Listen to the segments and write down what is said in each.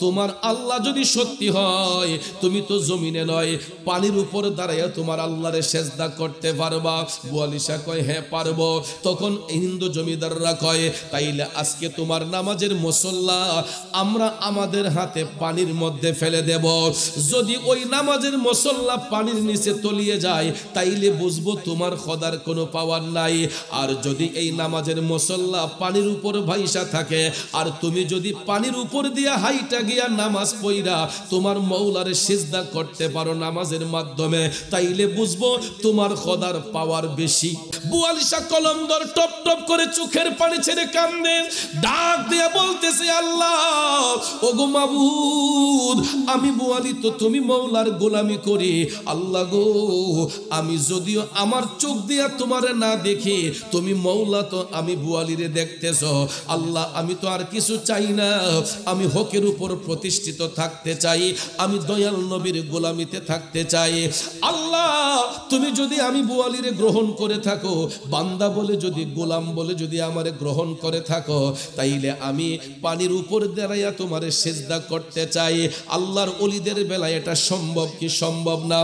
তোমার আল্লাহ যদি সত্যি হয়, তুমি তো জমিনে নয় পানির উপর দাঁড়াইয়া তোমার আল্লাহরে সেজদা করতে পারবা? বুয়ালিশা কয় হ্যাঁ পারবো। তখন হিন্দু জমিদাররা কয় তাইলে আজকে তোমার নামাজের মুসল্লা আমরা আমাদের হাতে পানির মধ্যে ফেলে দেব। যদি ওই নামাজের মুসল্লা পানির নিচে তলিয়ে যায় তাইলে বুঝবো তোমার খোদার কোনো পাওয়ার নাই। আর যদি এই নামাজের মুসল্লা পানির উপর ভাইসা থাকে আর তুমি যদি পানির উপর দিয়া হাইটা গিয়া নামাজ পড়া তোমার মওলার সিজদা করতে পারো নামাজের মাধ্যমে, তাইলে বুঝবো তোমার খোদার পাওয়ার বেশি। বুয়ালিশা কলমদর টপ টপ করে চোখের পানি ছেড়ে কান্দে, ডাক দিয়ে বলতেছে আল্লাহ ওগো মাবুদ, আমি বুয়ালি তো তুমি মওলার গোলামি করি। আল্লাহ গো, আমি যদিও আমার চোখ দিয়া তোমারে না দেখি, তুমি মওলা তো আমি বুয়ালিরে দেখতেছ। আল্লাহ আমি তো আর কিছু চাই না, আমি হকের উপর প্রতিষ্ঠিত থাকতে চাই, আমি দয়াল নবীর গোলামিতে থাকতে চাই। আল্লাহ তুমি যদি আমি বুয়ালিরে গ্রহণ করে থাকো, বান্দা বলে যদি গোলাম বলে যদি আমারে গ্রহণ করে থাকো, তাইলে আমি পানির উপর দাঁড়াইয়া তোমারে সেজদা করতে চাই। আল্লাহর ওলিদের বেলায় এটা সম্ভব কি সম্ভব না?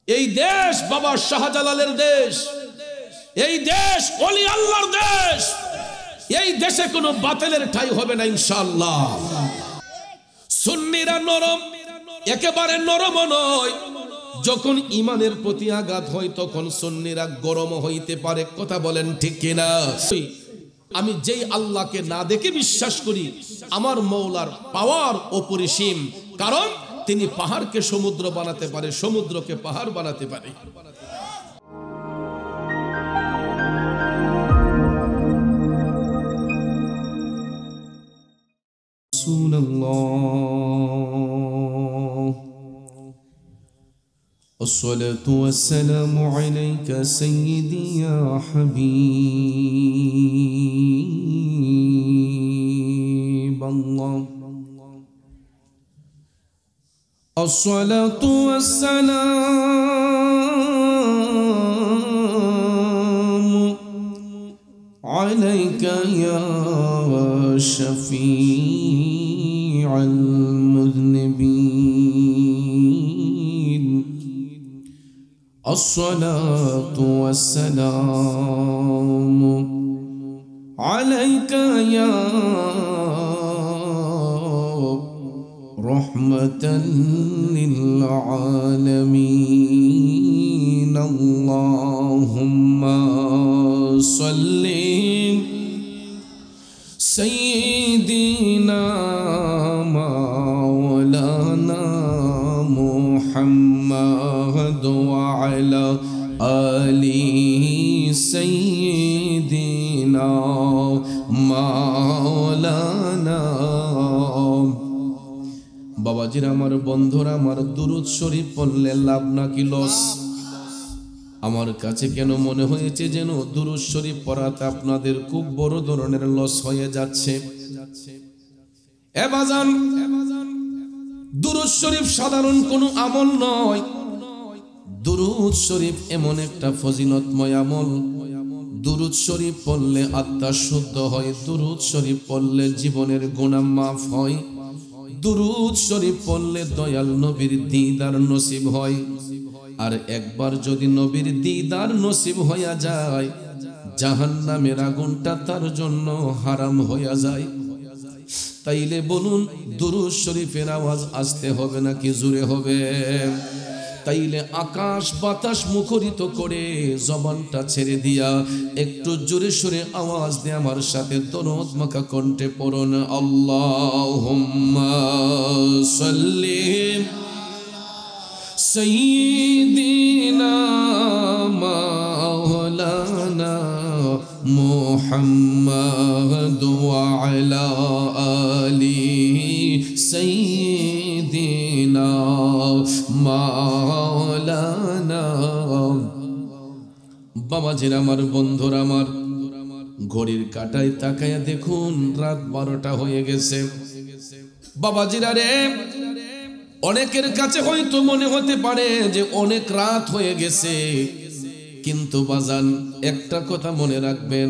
এই দেশ বাবা শাহজালালের দেশ, এই দেশ ওলি আল্লাহর দেশ, এই দেশে কোনো বাতিলের ঠাঁই হবে না ইনশাআল্লাহ। সুন্নিরা নরম, একেবারে নরম নয়। যখন ইমানের প্রতি আঘাত হয় তখন সুন্নিরা গরম হইতে পারে। কথা বলেন ঠিক কিনা? আমি যেই আল্লাহকে না দেখে বিশ্বাস করি, আমার মওলার পাওয়ার অপরিসীম, কারণ তিনি পাহাড়কে সমুদ্র বানাতে পারে, সমুদ্রকে পাহাড় বানাতে পারে। الصلاة والسلام عليك سيدي يا حبيب الله. الصلاة والسلام عليك يا شفيع المذنبين. الصلاة والسلام عليك يا رحمة للعالمين. اللهم صل سيدنا مولانا محمد وعلى آله سيدنا مولانا. বাবাজির আমার বন্ধুরা আমার, দুরূদ শরীফ পড়লে লাভ নাকি লস? আমার কাছে কেন মনে হয়েছে যেন দুরূদ শরীফ পড়াতে আপনাদের খুব বড় ধরনের লস হয়ে যাচ্ছে। এ বাজান, দুরূদ শরীফ সাধারণ কোনো আমল নয়। দুরূদ শরীফ এমন একটা ফজিলতময় আমল। দুরূদ শরীফ পড়লে আত্মা শুদ্ধ হয়, দুরূদ শরীফ পড়লে জীবনের গুনাহ মাফ হয়, দুরূদ শরীফ পড়লে দয়াল নবীর দিদার নসিব হয়। আর একবার যদি নবীর দিদার নসিব হইয়া যায়, জাহান্নামের আগুনটা তার জন্য হারাম হইয়া যায়। তাইলে বলুন দুরূদ শরীফের আওয়াজ আসতে হবে নাকি জোরে হবে? তাইলে আকাশ বাতাস মুখরিত করে জবানটা ছেড়ে দিয়া একটু জোরে সোরে আওয়াজ দিয়ে আমার সাথে দরুদ মাখা কণ্ঠে পড়ুন, আল্লাহুম্মা সাল্লি সাইয়্যিদিনা মাওলানা মুহাম্মদ ওয়া আলা আলিহি সাইয়্যিদিনা মাওলানা। বাবাজির আমার, বন্ধুরা আমার, ঘড়ির কাঁটায় তাকায়া দেখুন রাত 12টা হয়ে গেছে। বাবাজিরা রে, অনেকের কাছে হয়তো মনে হতে পারে যে অনেক রাত হয়ে গেছে, কিন্তু বাজান একটা কথা মনে রাখবেন,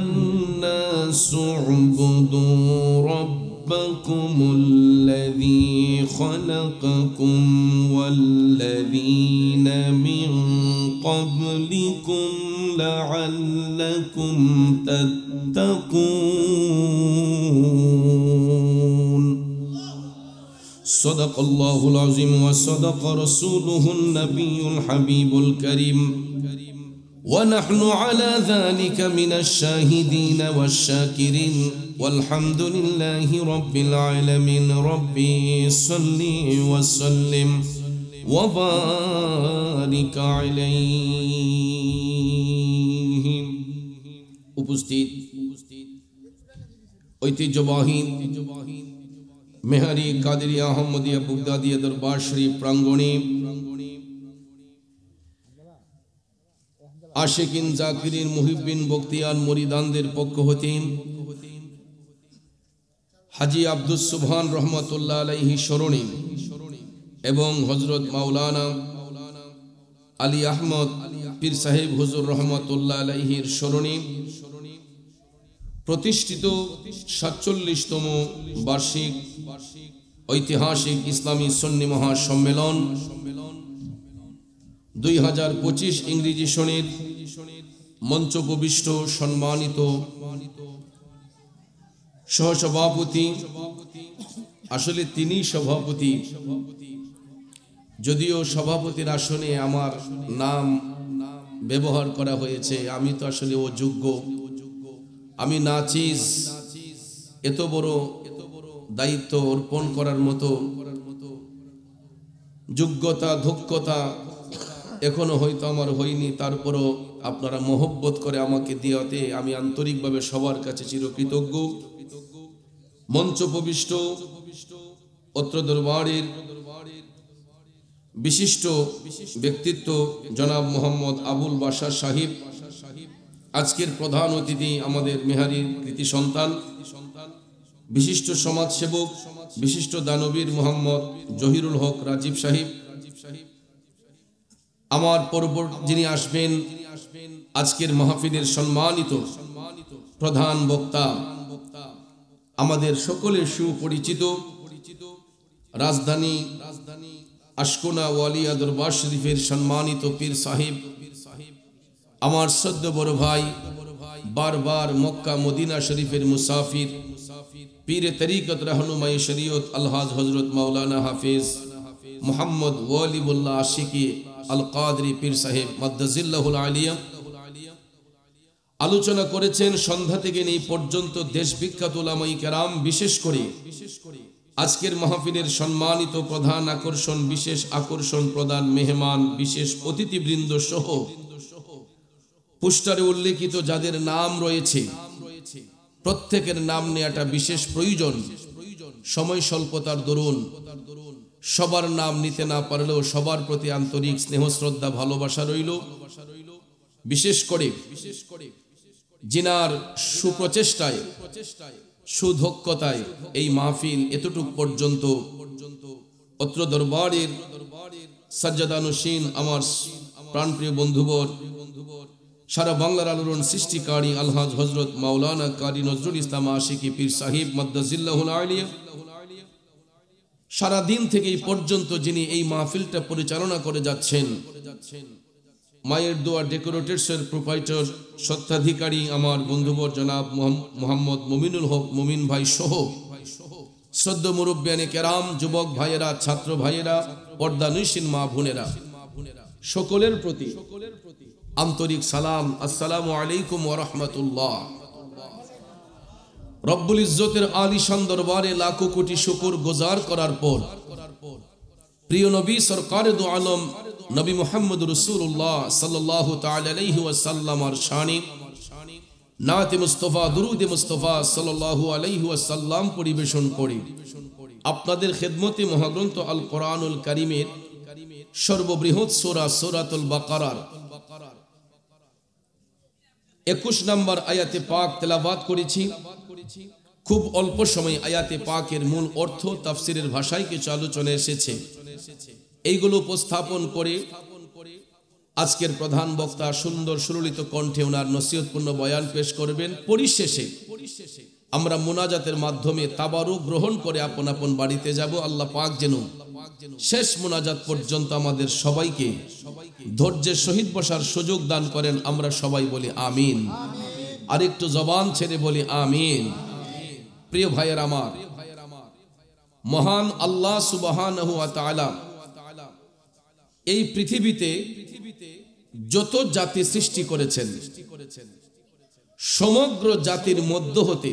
الذي خلقكم والذين من قبلكم لعلكم تتقون صدق الله العظيم وصدق رسوله النبي الحبيب الكريم ونحن على ذلك من الشاهدين والشاكرين والحمد لله رب العالمين ربي صل وسلم وبارك عليه উপস্থিত ঐতিহ্যবাহী মেহারি কাদেরিয়া আহমদিয়া বাগদাদিয়া দরবার শরীফ প্রাঙ্গণে আশিকিন জাকিরিন মুহিব্বিন বখতিয়ার মুরিদানদের পক্ষ হতে হাজী আব্দুস সুবহান রহমাতুল্লাহ আলাইহি স্মরণে এবং হযরত মাওলানা আলী আহমদ পীর সাহেব হুজুর রহমাতুল্লাহ আলাইহির স্মরণে প্রতিষ্ঠিত ৪৭তম বার্ষিক ঐতিহাসিক ইসলামী সুন্নি মহাসম্মেলন ২০২৫ ইংরেজি সনের মঞ্চোপবিষ্ট সম্মানিত সহসভাপতি, আসলে তিনি সভাপতি, যদিও সভাপতির আসনে আমার নাম ব্যবহার করা হয়েছে, আমি তো আসলে অযোগ্য, আমি নাচিজ, এত বড় দায়িত্ব অর্পণ করার মতো যোগ্যতা দক্ষতা এখনো হয়তো আমার হয়নি। তারপরও আপনারা মহব্বত করে আমাকে দিয়াতে আমি আন্তরিকভাবে সবার কাছে চিরকৃতজ্ঞ। মঞ্চোপবিষ্ট অত্র দরবারের বিশিষ্ট ব্যক্তিত্ব জনাব মোহাম্মদ আবুল বাশার সাহিব, আজকের প্রধান অতিথি আমাদের মেহারির কৃতি সন্তান, বিশিষ্ট সমাজসেবক, বিশিষ্ট দানবীর মোহাম্মদ জহিরুল হক রাজীব সাহিব, আমার পরবর্তী যিনি আসবেন আজকের মাহফিলের সম্মানিত প্রধান বক্তা, আমাদের সকলের সুপরিচিত রাজধানী আশকোনা ওয়ালিয়া দরবার শরীফের সম্মানিত পীর সাহিব, আমার সদ্য বড় ভাই, বারবার মক্কা মদিনা শরীফের মুসাফির, পীরে তরিকত রহনুমাই শরীয়ত আলহাজ হযরত মাওলানা হাফিজ মুহাম্মদ ওয়ালিউল্লাহ আশিকি আল কাদরি পীর সাহেব মাদ্দাজিল্লাহুল আলিয়া আলোচনা করেছেন সন্ধ্যা থেকে এই পর্যন্ত দেশ বিখ্যাত উলামায়ে কেরাম, বিশেষ করে আজকের মাহফিলের সম্মানিত প্রধান আকর্ষণ, বিশেষ আকর্ষণ প্রধান মেহমান, বিশেষ অতিথিবৃন্দ সহ পোস্টারে উল্লেখিত যাদের নাম রয়েছে প্রত্যেকের নাম নেওয়াটা বিশেষ প্রয়োজন। সময় স্বল্পতার দরুন সবার নাম নিতে না পারলেও সবার প্রতি আন্তরিক স্নেহ শ্রদ্ধা ভালোবাসা রইল। বিশেষ করে জিনার সুপ্রচেষ্টায় সুদক্ষতায় এই মাহফিল এতটুক পর্যন্ত অত্র দরবারের সাজ্জাদানুশীন আমার প্রাণপ্রিয় বন্ধুবর, সারা বাংলার আলোড়ন সৃষ্টিকারী আলহাজ হযরত মাওলানা কারি নজরুল ইসলাম আশিকি পীর সাহিব মাদ্দাজিল্লাহুল আলিয়া, সারা দিন থেকে এই পর্যন্ত যিনি এই মাহফিলটা পরিচালনা করে যাচ্ছেন, মায়ের দোয়া ডেকোরেটরসের প্রোপাইটর স্বত্বাধিকারী আমার বন্ধুবর জনাব মোহাম্মদ মুমিনুল হক মুমিন ভাই সহ শ্রদ্ধ মুরব্বিয়ানে কেরাম, যুবক ভাইয়েরা, ছাত্র ভাইয়েরা, পর্দানশীন মা বোনেরা, সকলের প্রতি আন্তরিক সালাম, আসসালামু আলাইকুম ওয়া রাহমাতুল্লাহ। রব্বুল ইজ্জতের আলিশান দরবারে লাখো কোটি শুকর গুজার করার পর প্রিয় নবী সরকারে দু আলম নবী মুহাম্মদ রাসূলুল্লাহ সাল্লাল্লাহু তাআলা আলাইহি ওয়াসাল্লামের শানে নাতে মুস্তাফা দুরুদ মুস্তাফা সাল্লাল্লাহু আলাইহি ওয়াসাল্লাম পরিবেশন করে আপনাদের খেদমতে মহাগ্রন্থ আল কোরআনুল কারীমের সর্ববৃহৎ সূরা সূরাতুল বাকারার 21 নম্বর আয়াতে পাক তেলাওয়াত করেছি। খুব অল্প সময় আয়াতে পাকের মূল অর্থ তাফসীরের ভাষায় কিছু আলোচনা এসেছে, এইগুলো উপস্থাপন করে আজকের প্রধান বক্তা সুন্দর সুললিত কণ্ঠে ওনার নসিহতপূর্ণ বয়ান পেশ করবেন। পরিশেষে আমরা মুনাজাতের মাধ্যমে তাবারুক গ্রহণ করে আপন আপন বাড়িতে যাব। আল্লাহ পাক যেন শেষ মুনাজাত পর্যন্ত আমাদের সবাইকে ধৈর্যের সহিত বসার সুযোগ দান করেন। আমরা সবাই বলি আমিন। আর একটু জবান ছেড়ে বলি আমিন। প্রিয় ভাইয়ের আমার, মহান আল্লাহ সুবহানাহু ওয়া তাআলা এই পৃথিবীতে যত জাতি সৃষ্টি করেছেন, সমগ্র জাতির মধ্য হতে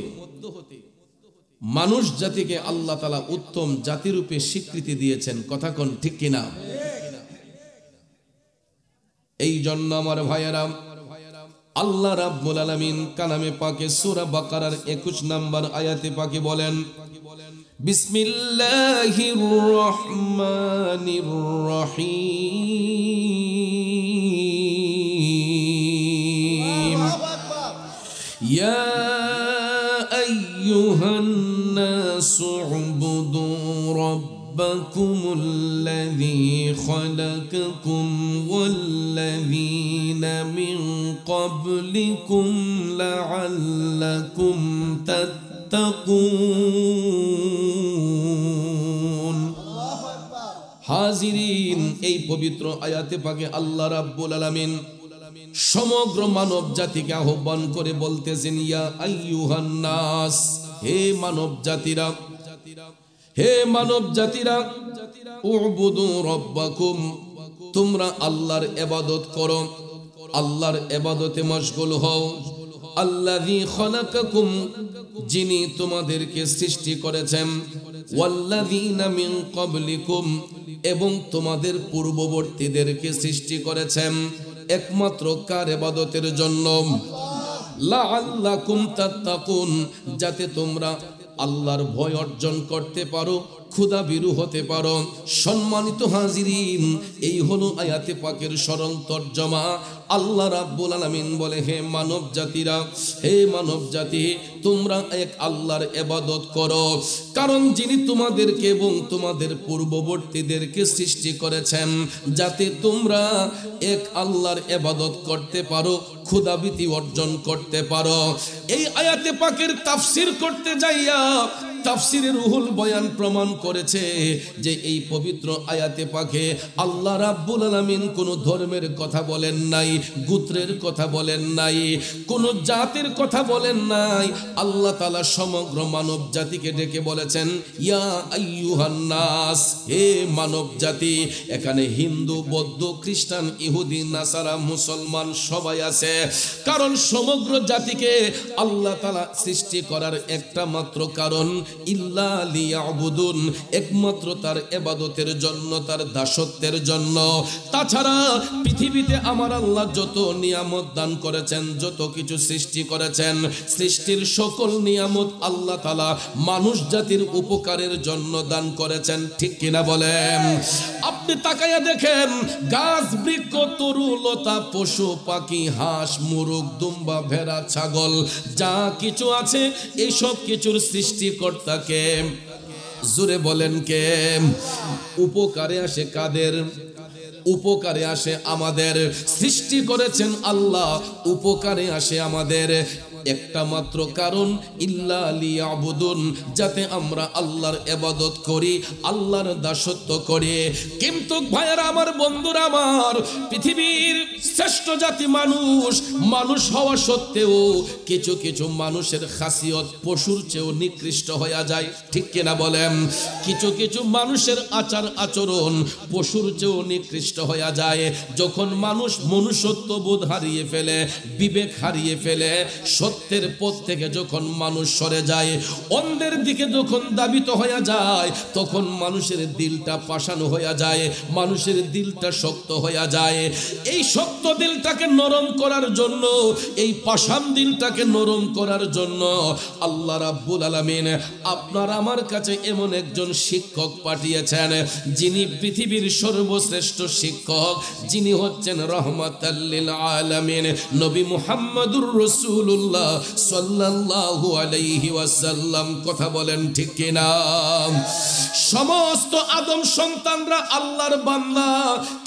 মানুষ জাতিকে আল্লাহ তাআলা উত্তম জাতিরূপে স্বীকৃতি দিয়েছেন। কথা কোন ঠিক কিনা? এই জন্য আমার ভাইয়েরা, আল্লাহ রাব্বুল আলামিন কালামে পাকে সূরা বাকারার 21 নম্বর আয়াতে পাকে বলেন, বিসমিল্লাহির রহমানির রহিম, ইয়া আইয়ুহান নাসু উবুদু রাব্বাকুমুল্লাযী খালাকাকুম ওয়াল্লাযীনা মিন ক্বাবলিকুম লাআল্লাকুম তাত্তাকুন। হাজিরিন, এই পবিত্র আয়াতে পাকে আল্লাহ রাব্বুল আলামিন সমগ্র মানব জাতিকে আহ্বান করে বলতেছেন, ইয়া আইয়ুহান নাস, হে মানব জাতিরা, হে মানব জাতিরা, উবুদু রাব্বাকুম, তোমরা আল্লাহর ইবাদত করো, আল্লাহর ইবাদতে মশগুল হও। আল্লাযী খালাকাকুম, যিনি তোমাদেরকে সৃষ্টি করেছেন, ওয়াল্লাযীনা মিন ক্বাবলিকুম, এবং তোমাদের পূর্ববর্তীদেরকে সৃষ্টি করেছেন একমাত্র কার ইবাদতের জন্য? লাআল্লাকুম তাত্তাকুন, যাতে তোমরা আল্লাহর ভয় অর্জন করতে পারো, ক্ষুধা বিরু হতে পারো। সম্মানিত হাজিরিন, এই হলো আয়াতে পাকের সরল তরজমা। আল্লাহ রাব্বুল আলামিন বলে, হে মানব জাতিরা, হে মানব জাতি, তোমরা এক আল্লাহর ইবাদত করো, কারণ যিনি তোমাদেরকে এবং তোমাদের পূর্ববর্তীদেরকে সৃষ্টি করেছেন যাতে তোমরা এক আল্লাহর ইবাদত করতে পারো, ক্ষুধাবৃত্তি অর্জন করতে পারো। এই আয়াতে পাকের তাফসীর করতে যাইয়া তাফসীরে রুহুল বয়ান প্রমাণ করেছে যে এই পবিত্র আয়াতে পাকে আল্লাহ রাব্বুল আলামিন কোন ধর্মের কথা বলেন নাই, গোত্রের কথা বলেন নাই, কোন জাতির কথা বলেন নাই। আল্লাহ তাআলা সমগ্র মানব জাতিকে ডেকে বলেছেন, ইয়া আইয়ুহান নাস, হে মানব জাতি। এখানে হিন্দু, বৌদ্ধ, খ্রিস্টান, ইহুদি, নাসারা, মুসলমান সবাই আছে, কারণ সমগ্র জাতিকে আল্লাহ তাআলা সৃষ্টি করার একটা মাত্র কারণ, ইল্লা লিয়াবুদুন, একমাত্র তার ইবাদতের জন্য, তার দাসত্বের জন্য। তাছাড়া পৃথিবীতে আমার আল্লাহ যত নিয়ামত দান করেছেন, যত কিছু সৃষ্টি করেছেন, সৃষ্টির সকল নিয়ামত আল্লাহ তাআলা মানুষ জাতির উপকারের জন্য দান করেছেন। ঠিক কিনা বলেন? আপনি তাকায়া দেখেন, গাছ, বৃক্ষ, তরু, লতা, পশু পাখি, হাঁস, মুরগ, দুম্বা, ভেড়া, ছাগল, যা কিছু আছে এই সব কিছুর সৃষ্টিকর্তাকে। জোরে বলেন কে? উপকারে আসে কাদের? উপকারে আসে আমাদের। সৃষ্টি করেছেন আল্লাহ, উপকারে আসে আমাদের। একটা মাত্র কারণ, ইল্লা লিয়াবুদুন, যাতে আমরা আল্লাহর ইবাদত করি, আল্লাহর দাসত্ব করি। কিন্তু ভাইয়েরা আমার, বন্ধুরা আমার, পৃথিবীর শ্রেষ্ঠ জাতি মানুষ, মানুষ হওয়া সত্ত্বেও কিছু কিছু মানুষের খাসিয়ত পশুর চেয়েও নিকৃষ্ট হয়ে যায়। ঠিক কিনা বলেন? কিছু কিছু মানুষের আচার আচরণ পশুর চেয়েও নিকৃষ্ট হয়ে যায়। যখন মানুষ মনুষ্যত্ব বোধ হারিয়ে ফেলে, বিবেক হারিয়ে ফেলে, সত্যের পথ থেকে যখন মানুষ সরে যায়, অন্ধের দিকে যখন দাবিত হয়ে যায়, তখন মানুষের দিলটা পাষাণ হয়ে যায়, মানুষের দিলটা শক্ত হয়ে যায়। এই শক্ত দিলটাকে নরম করার জন্য, এই পাষাণ দিলটাকে নরম করার জন্য আল্লাহ রাব্বুল আলামিন আপনার আমার কাছে এমন একজন শিক্ষক পাঠিয়েছেন, যিনি পৃথিবীর সর্বশ্রেষ্ঠ শিক্ষক, যিনি হচ্ছেন রহমাতাল লিল আলামিন, নবী মুহাম্মদুর রাসূলুল্লাহ সাল্লাল্লাহু আলাইহি ওয়াসাল্লাম। কথা বলেন ঠিক কিনা? সমস্ত আদম সন্তানরা আল্লাহর বান্দা,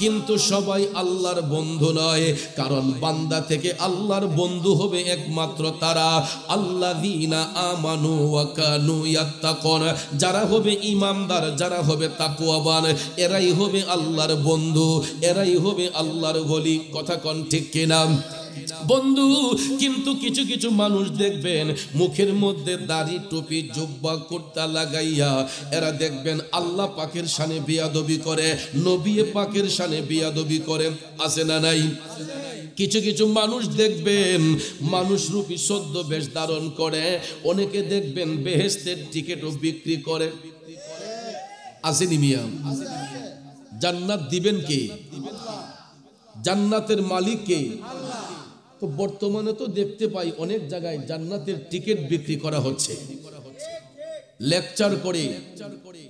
কিন্তু সবাই আল্লাহর বন্ধু নয়। কারণ বান্দা থেকে আল্লাহর বন্ধু হবে একমাত্র তারা আল্লাযীনা আমানু ওয়া কানু ইয়াত্তাকুন, যারা হবে ঈমানদার, যারা হবে তাকওয়াবান, এরাই হবে আল্লাহর বন্ধু, এরাই হবে আল্লাহর ওলি। কথা কোন ঠিক কিনা বন্ধু? কিন্তু কিছু কিছু মানুষ দেখবেন মুখের মধ্যে দাড়ি, টুপি, জুব্বা, কুর্তা লাগাইয়া এরা দেখবেন আল্লাহ পাকের শানে বিয়াদবি করে, নবী পাকের শানে বিয়াদবি করে। আছে না নাই? কিছু কিছু মানুষ দেখবেন মানুষ রূপী সদ্য বেশ ধারণ করে, অনেকে দেখবেন বেহেশতের টিকিটও বিক্রি করে। আসেনি মিয়া? জান্নাত দিবেন কে? জান্নাতের মালিক কে? তো বর্তমানে তো দেখতে পাই অনেক জায়গায় জান্নাতের টিকিট বিক্রি করা হচ্ছে। লেকচার করে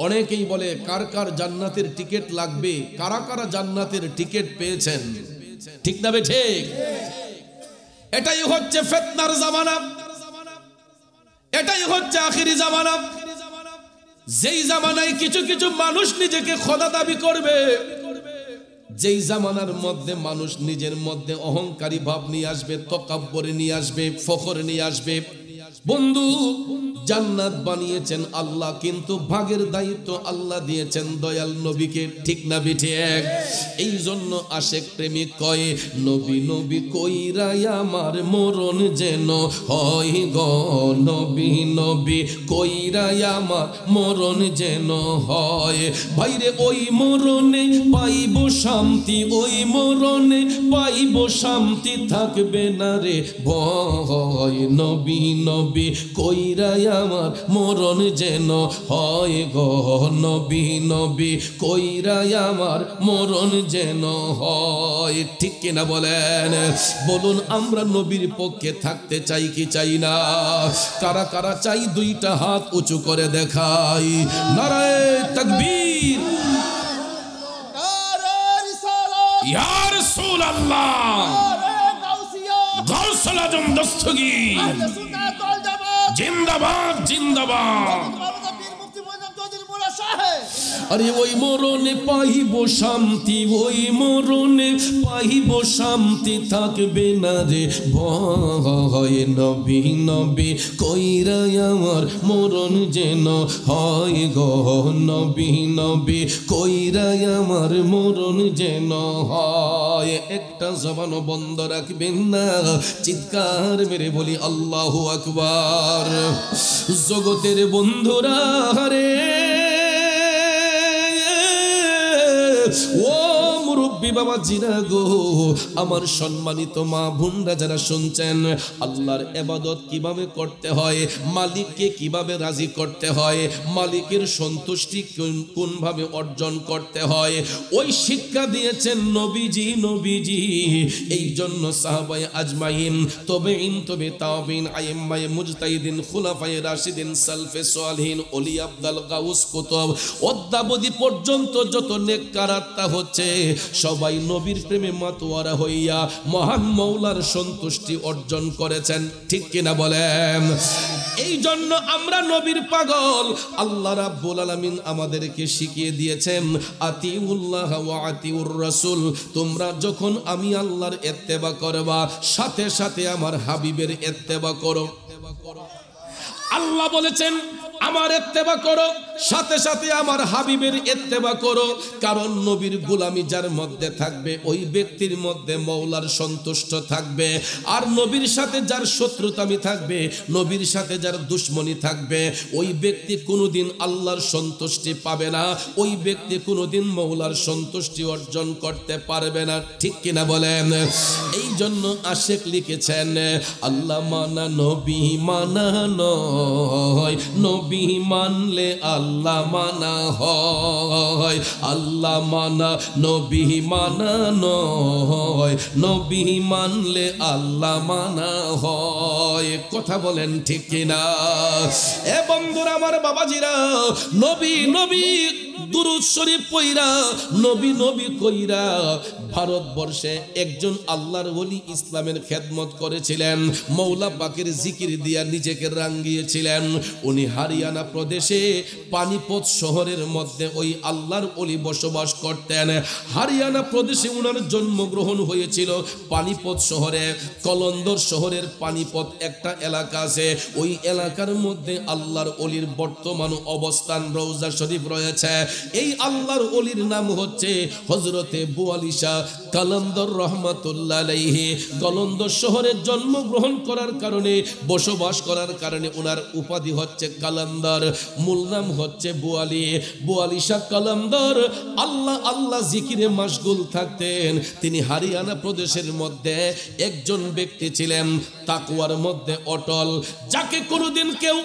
অনেকেই বলে কার কার জান্নাতের টিকিট লাগবে, কারা কারা জান্নাতের টিকিট পেয়েছেন। ঠিক না বে ঠিক? এটাই হচ্ছে ফিতনার জামানা, এটাই হচ্ছে আখিরি জামানা। যেই জামানায় কিছু কিছু মানুষ নিজেকে খোদা দাবি করবে, যেই জামানার মধ্যে মানুষ নিজের মধ্যে অহংকারী ভাব নিয়ে আসবে, তকাব্বুরি নিয়ে আসবে, ফখর নিয়ে আসবে। বন্ধু, জান্নাত বানিয়েছেন আল্লাহ, কিন্তু ভাগের দায়িত্ব আল্লাহ দিয়েছেন দয়াল নবীকে। ঠিক না বিঠিক? এই জন্য আশেক প্রেমিক কয় নবী নবী কইরাই আমার মরণ যেন হয় গো, নবী নবী কইরাই আমার মরণ যেন হয়। ভাইরে ওই মরণে পাইব শান্তি, ওই মরণে পাইব শান্তি, থাকবে না রে ভয়। নবী নবী কইরাই আমার মরণ যেন হয় গো, নবী নবী কইরাই আমার মরণ যেন হয়। ঠিক কিনা বলেন? বলুন আমরা নবীর পক্ষে থাকতে চাই কি চাই না? কারা কারা চাই দুইটা হাত উঁচু করে দেখাই। নারায়ে তাকবীর, ইয়া রাসূলুল্লাহ, গাউসুল আজম দস্তগীর জিন্দাবাদ জিন্দাবাদ। আরে ওই মরণে পাইব শান্তি, ওই মরণে পাইব শান্তি, থাকবে না রে ভয়। নবী নবী কইরাই আমার মরণ যেন হয় গো, নবী নবী কইরাই আমার মরণ যেন হয়। একটা জবানও বন্ধ রাখবেন না, চিৎকার মেরে বলি আল্লাহু আকবার। জগতের বন্ধুরা রে, ও মুরব্বী বাবা জিরা গো, আমার সম্মানিত মা বোনরা যারা শুনছেন, আল্লাহর ইবাদত কিভাবে করতে হয়, মালিককে কিভাবে রাজি করতে হয়, মালিকের সন্তুষ্টি কোনভাবে অর্জন করতে হয়, ওই শিক্ষা দিয়েছেন নবীজি। নবীজি এই জন্য সাহাবায়ে আজমাইন, তবেইন, তবে তাওবিন, আইম্মায়ে মুজতাহিদিন, খুলাফায়ে রাশিদিন, সালফে সালিহিন, ওলি আব্দাল, গাউস, কুতুব, অদ্যাবধি পর্যন্ত যত নেককার আত্মা হচ্ছে সবাই নবীর প্রেমে মাতোয়ারা হইয়া মহান মওলার সন্তুষ্টি অর্জন করেছেন। ঠিক কিনা বলেন? এই জন্য আমরা নবীর পাগল। আল্লাহ রাব্বুল আলামিন আমাদেরকে শিখিয়ে দিয়েছেন আতিউল্লাহ ওয়া আতিউর রাসূল, তোমরা যখন আমি আল্লাহর ইত্তেবা করবা, সাথে সাথে আমার হাবিবের ইত্তেবা করো। আল্লাহ বলেছেন আমার ইত্তেবা করো, সাথে সাথে আমার হাবিবের ইত্তেবা করো। কারণ নবীর গোলামি যার মধ্যে থাকবে ওই ব্যক্তির মধ্যে মওলার সন্তুষ্ট থাকবে। আর নবীর সাথে যার শত্রুতামি থাকবে, নবীর সাথে যার দুশ্মনী থাকবে, ওই ব্যক্তি কোনোদিন আল্লাহর সন্তুষ্টি পাবে না, ওই ব্যক্তি কোনোদিন মওলার সন্তুষ্টি অর্জন করতে পারবে না। ঠিক কিনা বলেন? এই জন্য আশেক লিখেছেন আল্লাহ মানা নবী মানা নয়, নবী মানলে আল্লাহ মানা হয়। আল্লাহ মানা নবী মানা নয়, নবী মানলে আল্লাহ মানা হয়। কথা বলেন ঠিক কিনা? এ বন্ধুরা আমার, বাবাজিরা, নবী নবী দুরূদ শরীফ পড়া নবী নবী কইরা ভারতবর্ষে একজন আল্লাহর ওলি ইসলামের খেদমত করেছিলেন, মৌলা পাকের জিকির দিয়া নিজেকে রাঙ্গিয়েছিলেন। উনি হরিয়ানা প্রদেশে পানিপত শহরের মধ্যে ওই আল্লাহর ওলি বসবাস করতেন। হরিয়ানা প্রদেশে উনার জন্মগ্রহণ হয়েছিল পানিপত শহরে। কলন্দর শহরের পানিপত একটা এলাকা আছে, ওই এলাকার মধ্যে আল্লাহর ওলির বর্তমান অবস্থান রওজা শরীফ রয়েছে। এই আল্লাহর ওলির নাম হচ্ছে হযরতে বুয়ালি শাহ কালান্দর রহমাতুল্লাহ আলাইহি। কলন্দর শহরে জন্মগ্রহণ করার কারণে, বসবাস করার কারণে ওনার উপাধি হচ্ছে কালান্দর, মূল নাম হচ্ছে বুয়ালি। বুয়ালি শাহ কালান্দর আল্লাহ আল্লাহ জিকিরে মাশগুল থাকতেন। তিনি হরিয়ানা প্রদেশের মধ্যে একজন ব্যক্তি ছিলেন তাকওয়ার মধ্যে অটল, যাকে কোনোদিন কেউ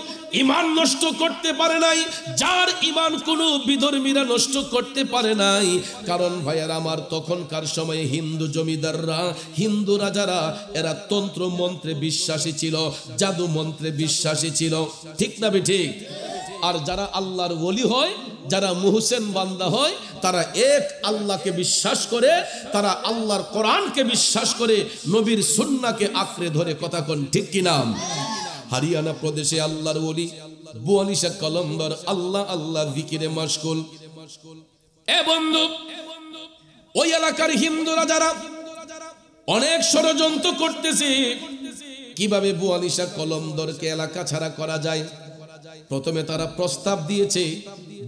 ঈমান নষ্ট করতে পারে নাই, যার ঈমান কোনো বিধর্মীরা নষ্ট করতে পারে নাই। কারণ ভাইয়ার আমার, তখনকার সময়ে হিন্দু জমিদাররা, হিন্দু রাজারা এরা তন্ত্র মন্ত্রে বিশ্বাসী ছিল, জাদু মন্ত্রে বিশ্বাসী ছিল, ঠিক না ঠিক? আর যারা আল্লাহর ওলি হয়, যারা মুহসিন বান্দা হয়, তারা এক আল্লাহকে বিশ্বাস করে, তারা আল্লাহর কোরআনকে বিশ্বাস করে, নবীর সুন্নাহকে আঁকড়ে ধরে। কথা কোন ঠিক কি নাম? হরিয়ানা প্রদেশে আল্লাহর ওলি বুয়ালি শাহ কালান্দর আল্লাহ আল্লাহ জিকিরে মাশগুল। এ বন্ধু, ওই এলাকার হিন্দুরা যারা অনেক ষড়যন্ত্র করতেছে কিভাবে বুয়ালি শাহ কালান্দরকে এলাকা ছাড়া করা যায়। প্রথমে তারা প্রস্তাব দিয়েছে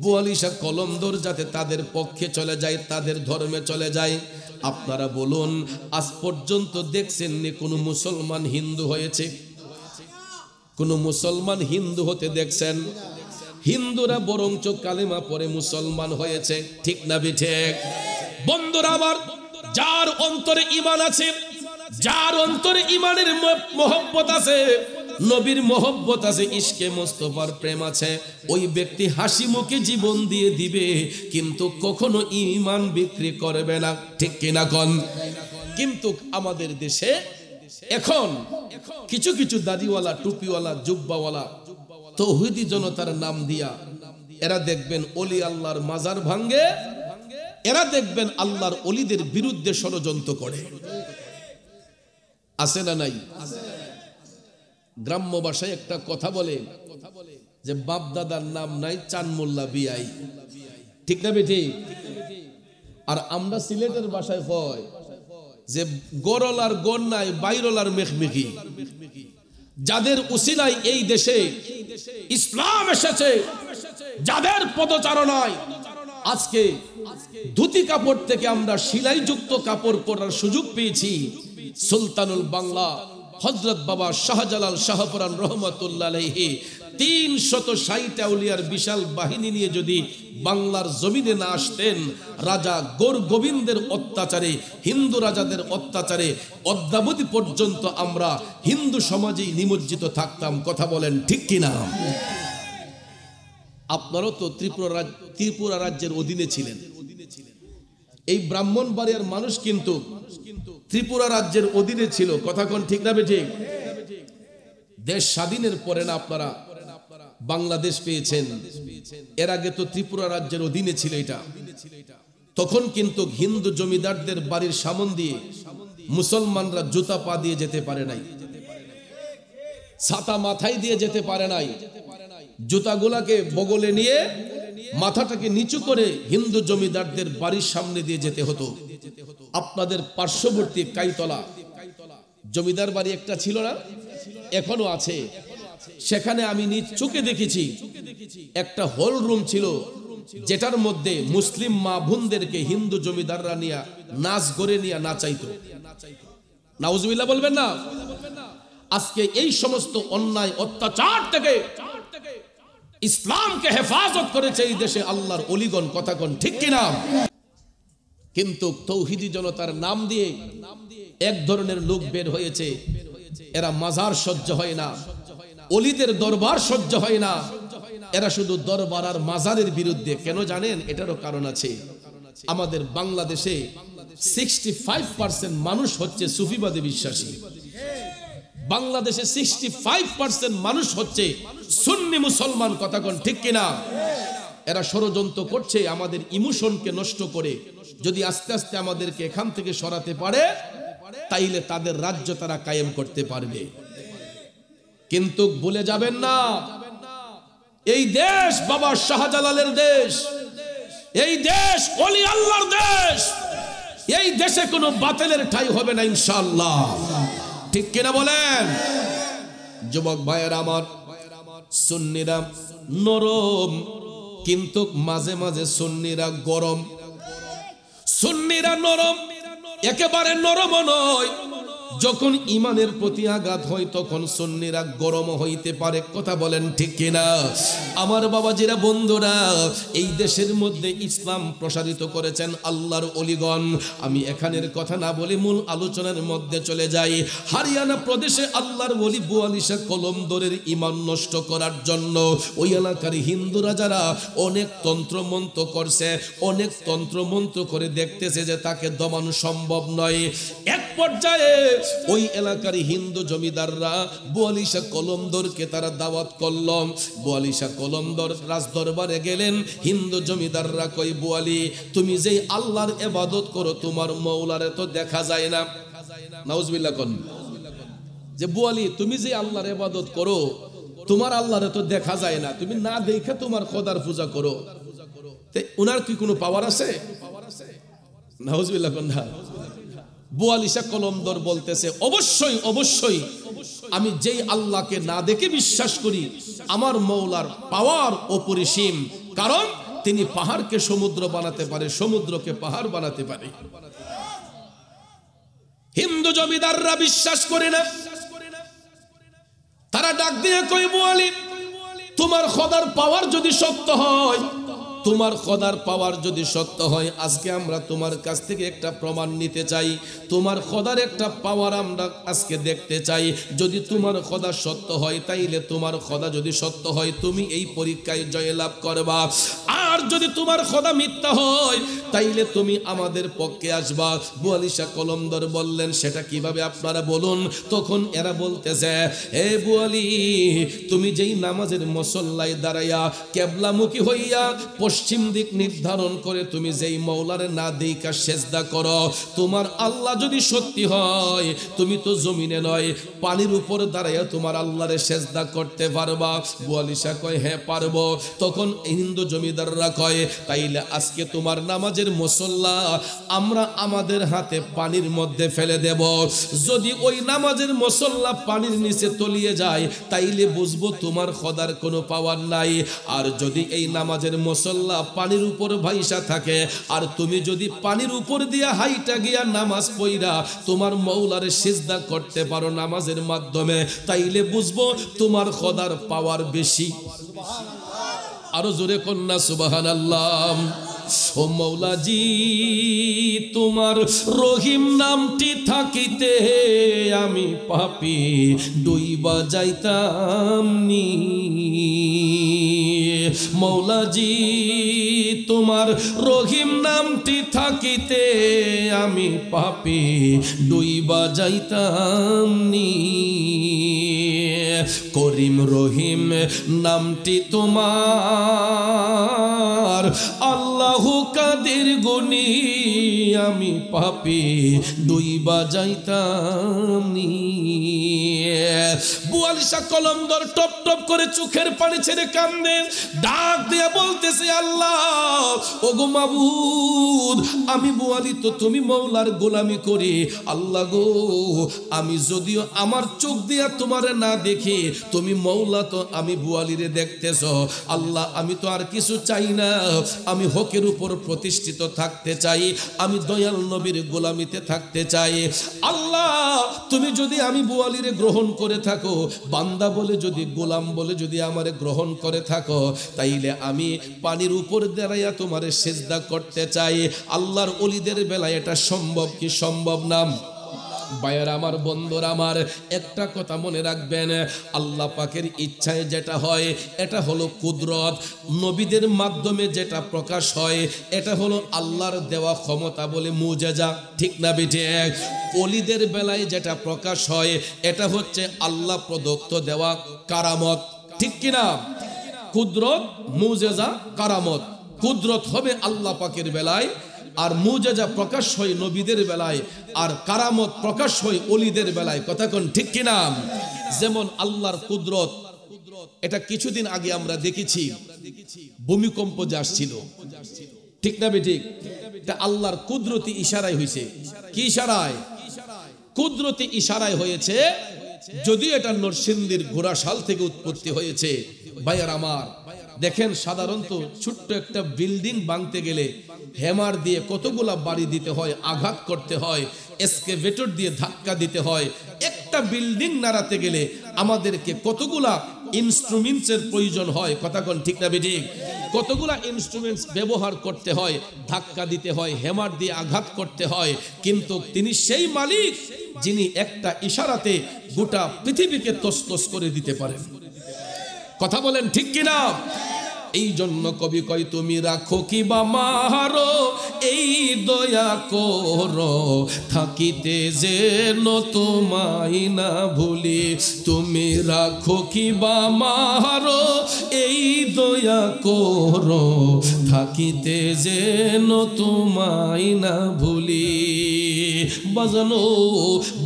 বুয়ালি শাহ কালান্দর যাতে তাদের পক্ষে চলে যায়, তাদের ধর্মে চলে যায়। আপনারা বলুন, আজ পর্যন্ত দেখছেন নি কোনো মুসলমান হিন্দু হয়েছে? কোন মুসলমান হিন্দু হতে দেখছেন? হিন্দুরা বরঞ্চ কালেমা পড়ে মুসলমান হয়েছে, ঠিক না ঠিক? বন্ধুরা আমার, যার অন্তরে ঈমান আছে, যার অন্তরে ঈমানের মহব্বত আছে, নবীর মহব্বত আছে, ইশকে মুস্তাফার প্রেম আছে, ওই ব্যক্তি হাসি মুখে জীবন দিয়ে দিবে, কিন্তু কখনো ঈমান বিক্রি করবে না, ঠিক কিনা কোন? কিন্তু আমাদের দেশে এখন কিছু কিছু দাড়িওয়ালা, টুপিওয়ালা, জুব্বাওয়ালা তৌহিদি জনতার নাম দিয়া এরা দেখবেন ওলি আল্লাহর মাজার ভাঙ্গে, এরা দেখবেন আল্লাহর ওলিদের বিরুদ্ধে ষড়যন্ত্র করে। আছে না নাই? গ্রাম্য ভাষায় একটা কথা বলে যে বাপ দাদার নাম নাই, চান মোল্লা বিয়াই, ঠিক না বেঠি? আর আমরা সিলেটের ভাষায় হয় যে গরলার গন নাই, বাইরলার মেখমেখি। যাদের উসিলায় এই দেশে ইসলাম এসেছে, যাদের পদচারণায় আজকে ধুতি কাপড় থেকে আমরা সেলাইযুক্ত কাপড় পরার সুযোগ পেয়েছি, সুলতানুল বাংলা হযরত বাবা শাহজালাল শাহপুরান রহমাতুল্লাহ আলাইহি 360 আউলিয়ার বিশাল বাহিনী নিয়ে যদি বাংলার জমিনে না আসতেন, রাজা গোর গোবিন্দের অত্যাচারে, হিন্দু রাজাদের অত্যাচারে অদ্যাবধি পর্যন্ত আমরা হিন্দু সমাজেই নিমজ্জিত থাকতাম। কথা বলেন ঠিক কিনা? আপনারও তো ত্রিপুরা রাজ্যের অধীনে ছিলেন। এই ব্রাহ্মণবাড়িয়ার মানুষ কিন্তু ত্রিপুরা রাজ্যের অধীনে ছিল। কথা কোন ঠিক না ঠিক? দেশ স্বাধীনের পরে না আপনারা বাংলাদেশ পেয়েছেন, এর আগে তো ত্রিপুরা রাজ্যের অধীনে ছিল এটা। তখন কিন্তু হিন্দু জমিদারদের বাড়ির সামন দিয়ে মুসলমানরা জুতা পা দিয়ে যেতে পারে নাই, ছাতা মাথায় দিয়ে যেতে পারে নাই। জুতাগুলাকে বগলে নিয়ে মাথাটাকে নিচু করে হিন্দু জমিদারদের বাড়ির সামনে দিয়ে যেতে হতো। আপনাদের পার্শ্ববর্তী কাইতলা জমিদার বাড়ি একটা ছিল না, এখনো আছে। সেখানে আমি নিজ চোখে দেখেছি একটা হল রুম ছিল, যেটার মধ্যে মুসলিম মা বোনদেরকে হিন্দু জমিদাররা নিয়ে নাচ গড়ে নিয়ে নাচাইতো। নাউজুবিল্লাহ বলবেন না? আজকে এই সমস্ত অন্যায় অত্যাচার থেকে ইসলামকে হেফাজত করেছে এই দেশে আল্লাহর ওলিগণ। কথা কোন ঠিক কিনা? কিন্তু তৌহিদি জনতার নাম দিয়ে এক ধরনের লোক বের হয়েছে, এরা মাজার সহ্য হয় না, ওলিদের দরবার সহ্য হয় না, এরা শুধু দরবার আর মাজারের বিরুদ্ধে। কেন জানেন? এটারও কারণ আছে। আমাদের বাংলাদেশে 65% মানুষ হচ্ছে সুফিবাদে বিশ্বাসী। বাংলাদেশে 65% মানুষ হচ্ছে সুন্নি মুসলমান। কথা কোন ঠিক কিনা? এরা ষড়যন্ত্র করছে আমাদের ইমোশনকে নষ্ট করে। যদি আস্তে আস্তে আমাদেরকে এখান থেকে সরাতে পারে তাইলে তাদের রাজ্য তারা কায়েম করতে পারবে। কিন্তু ভুলে যাবেন না, এই দেশ বাবা শাহজালালের দেশ, এই দেশ ওলি আল্লাহর দেশ। এই দেশে কোনো বাতিলের ঠাঁই হবে না ইনশাআল্লাহ। ঠিক কিনা বলেন? যুবক ভাইয়েরা আমার, সুন্নিরা নরম কিন্তু মাঝে মাঝে সুন্নিরা গরম। সুন্নিরা নরম, একেবারে নরম নয়। যখন ইমানের প্রতি আঘাত হয় তখন সুন্নিরা গরম হইতে পারে। কথা বলেন ঠিক কিনা? আমার বাবাজিরা, বন্ধুরা, এই দেশের মধ্যে ইসলাম প্রসারিত করেছেন আল্লাহর ওলিগণ। আমি এখানের কথা না বলে মূল আলোচনার মধ্যে চলে যাই। হরিয়ানা প্রদেশে আল্লাহর ওলি বুয়ালি শাহ কলমদরের ইমান নষ্ট করার জন্য ওই এলাকার হিন্দুরা যারা অনেক তন্ত্রমন্ত্র করছে, অনেক তন্ত্রমন্ত্র করে দেখতেছে যে তাকে দমানো সম্ভব নয়। এক পর্যায়ে ওই এলাকার হিন্দু জমিদাররা বুয়ালি শাহ কলমদরকে তারা দাওয়াত করল। বুয়ালি শাহ কলমদর রাজদরবারে গেলেন। হিন্দু জমিদাররা কই, বুয়ালি তুমি যেই আল্লাহর ইবাদত করো তোমার মওলারে তো দেখা যায় না। নাউজুবিল্লাহ কোন, যে বুয়ালি তুমি যে আল্লাহর ইবাদত করো তোমার আল্লাহরে তো দেখা যায় না, তুমি না দেখে তোমার খোদার পূজা করো, তে উনার কি কোনো পাওয়ার আছে? নাউজুবিল্লাহ কোন না। বুয়ালি শাহ কলমদর বলতেছে, অবশ্যই অবশ্যই আমি যেই আল্লাহকে না দেখে বিশ্বাস করি আমার মওলার পাওয়ার অপরিসীম, কারণ তিনি পাহাড়কে সমুদ্র বানাতে পারে, সমুদ্রকে পাহাড় বানাতে পারে। হিন্দু জমিদাররা বিশ্বাস করে না। তারা ডাক দিয়ে কই, বুয়ালি তোমার খোদার পাওয়ার যদি সত্য হয়, তোমার খোদার পাওয়ার যদি সত্য হয়, আজকে আমরা তোমার কাছ থেকে একটা প্রমাণ নিতে চাই। তোমার খোদার একটা পাওয়ার আমরা আজকে দেখতে চাই। যদি তোমার খোদা সত্য হয়, তাইলে তোমার খোদা যদি সত্য হয় তুমি এই পরীক্ষায় জয়লাভ করবা। আর যদি তোমার খোদা মিথ্যা হয় তাইলে তুমি আমাদের পক্ষে আসবা। বুয়ালি শাহ কলমদর বললেন, সেটা কিভাবে আপনারা বলুন। তখন এরা বলতেছে, হে বুয়ালি, তুমি যেই নামাজের মুসল্লায় দাঁড়াইয়া কেবলামুখী হইয়া পশ্চিম দিক নির্ধারণ করে তুমি যেই মওলারে না দেইকা সেজদা করো, তোমার আল্লাহ যদি সত্যি হয় তুমি তো জমিনে নয় পানির উপর দাঁড়াইয়া তোমার আল্লাহরে সেজদা করতে পারবা। বুয়ালি শাহ কয়, হ্যাঁ পারবো। তখন হিন্দু জমিদাররা কয়, তাইলে আজকে তোমার নামাজের মুসল্লা আমরা আমাদের হাতে পানির মধ্যে ফেলে দেব। যদি ওই নামাজের মুসল্লা পানির নিচে তলিয়ে যায় তাইলে বুঝবো তোমার খোদার কোনো পাওয়ার নাই। আর যদি এই নামাজের মুসল্লা পানির উপর ভাইসা থাকে আর তুমি যদি পানির উপর দিয়া হাইটা গিয়া নামাজ পড়া তোমার মওলারে সিজদা করতে পারো নামাজের মাধ্যমে, তাইলে বুঝবো তোমার খোদার পাওয়ার বেশি। আরো জোরে কন্যা সুবহানাল্লাহ। ও মওলাজি, তোমার রহিম নামটি থাকিতে আমি পাপী ডুইবা যাইতাম নি। মওলাজি, তোমার রহিম নামটি থাকিতে আমি পাপী ডুইবা যাইতাম নি। করিম রহিম নামটি তোমার আল্লাহু কাদের গুনি আমি পাপী ডুইবা যাইতাম নি। বুয়ালি শাহ কলমদর টপ টপ করে চোখের পানি ছেড়ে কান্দে, ডাক দিয়া বলতেছে, আল্লাহ ওগো মাবুদ, আমি বুয়ালি তো তুমি মওলার গোলামি করি। আল্লাহ গো, আমি যদিও আমার চোখ দিয়া তোমারে না দেখি, তুমি মওলা তো আমি বুয়ালিরে দেখতেছ। আল্লাহ, আমি তো আর কিছু চাই না, আমি হকের উপর প্রতিষ্ঠিত থাকতে চাই, আমি দয়াল নবীর গোলামিতে থাকতে চাই। আল্লাহ, তুমি যদি আমি বুয়ালিরে গ্রহণ করে থাকো, বান্দা বলে যদি, গোলাম বলে যদি আমারে গ্রহণ করে থাকো, তাইলে আমি পানির উপর দাঁড়াইয়া তোমারে সিজদা করতে চাই। আল্লাহর ওলিদের বেলায় এটা সম্ভব কি সম্ভব না? ভাইয়েরা আমার, বন্ধুরা আমার, একটা কথা মনে রাখবেন, আল্লাহ পাকের ইচ্ছায় যেটা হয় এটা হলো কুদরত। নবীদের মাধ্যমে যেটা প্রকাশ হয় এটা হলো আল্লাহর দেওয়া ক্ষমতা বলে মুজিজা। ঠিক না বেঠে? ওলিদের বেলায় যেটা প্রকাশ হয় এটা হচ্ছে আল্লাহ প্রদত্ত দেওয়া কারামত। ঠিক কিনা? কুদরত, মুজেজা, কারামত। কুদরত হবে আল্লাহ পাকের বেলায়, আর মুজেজা প্রকাশ হয় নবীদের বেলায়, আর কারামত প্রকাশ হয় ওলিদের বেলায়। কথা কোন ঠিক কিনা? যেমন আল্লাহর কুদরত, এটা কিছুদিন আগে আমরা দেখেছি, ভূমিকম্প যে আসছিল, ঠিক না বেঠিক? এটা আল্লাহর কুদরতি ইশারায় হয়েছে। কি ইশারায়? কুদরতি ইশারায় হয়েছে। যদিও এটা নরসিংদীর ঘোড়াশাল থেকে উৎপত্তি হয়েছে। ভাইয়ার আমার, দেখেন সাধারণত ছোট্ট একটা বিল্ডিং ভাঙতে গেলে হ্যামার দিয়ে কতগুলা বাড়ি দিতে হয়, আঘাত করতে হয়, এসকেভেটর দিয়ে ধাক্কা দিতে হয়। একটা বিল্ডিং নাড়াতে গেলে আমাদেরকে কতগুলা ইনস্ট্রুমেন্টসের প্রয়োজন হয়। কথা কোন ঠিক না বেঠিক? কতগুলা ইনস্ট্রুমেন্টস ব্যবহার করতে হয়, ধাক্কা দিতে হয়, হ্যামার দিয়ে আঘাত করতে হয়। কিন্তু তিনি সেই মালিক যিনি একটা ইশারাতে গোটা পৃথিবীকে তছনছ করে দিতে পারেন। কথা বলেন ঠিক কিনা? এই জন্য কবি কয়, তুমি রাখো কি বা মারো এই দয়া করো, থাকিতে যেন তোমায় না ভুলি। তুমি রাখো কি বা মারো এই দয়া করো, থাকিতে যেন তোমায় না ভুলি। বাজানো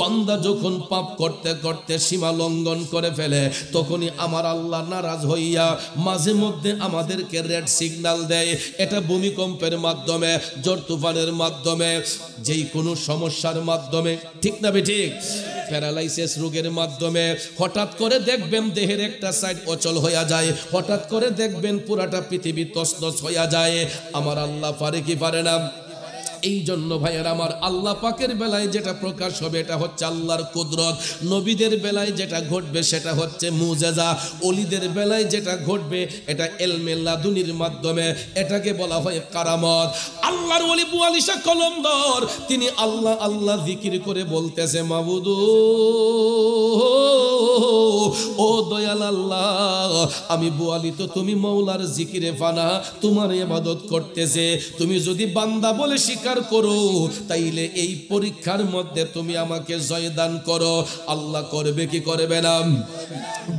বান্দা যখন পাপ করতে করতে সীমা লঙ্ঘন করে ফেলে, তখনই আমার আল্লাহ নারাজ হইয়া মাঝে মধ্যে আমাদেরকে রেড সিগন্যাল দেয়। এটা ভূমিকম্পের মাধ্যমে, ঝড় তুফানের মাধ্যমে, যেই কোনো সমস্যার মাধ্যমে, ঠিক না বেঠিক? প্যারালাইসিস রোগের মাধ্যমে হঠাৎ করে দেখবেন দেহের একটা সাইড অচল হইয়া যায়, হঠাৎ করে দেখবেন পুরাটা পৃথিবী তছনছ হইয়া যায়। আমার আল্লাহ পারে কি পারে না? এই জন্য ভাইয়ের আমার, আল্লাহ পাকের বেলায় যেটা প্রকাশ হবে এটা হচ্ছে আল্লাহর কুদরত, নবীদের বেলায় যেটা ঘটবে সেটা হচ্ছে মুজেজা, ওলিদের বেলায় যেটা ঘটবে এটা ইলমে লাদুনির মাধ্যমে, এটাকে বলা হয় কারামত। আল্লাহর ওলি আবু আলী শাহ কলমদর, তিনি আল্লাহ আল্লাহ জিকির করে বলতেছে, মাবুদ ও দয়াল আল্লাহ, আমি বুয়ালি তো তুমি মৌলার জিকিরে ফানা, তোমার ইবাদত করতেছে। তুমি যদি বান্দা বলে স্বীকার করো, তাইলে এই পরীক্ষার মধ্যে তুমি আমাকে জয়দান করো। আল্লাহ করবে কি করবে না?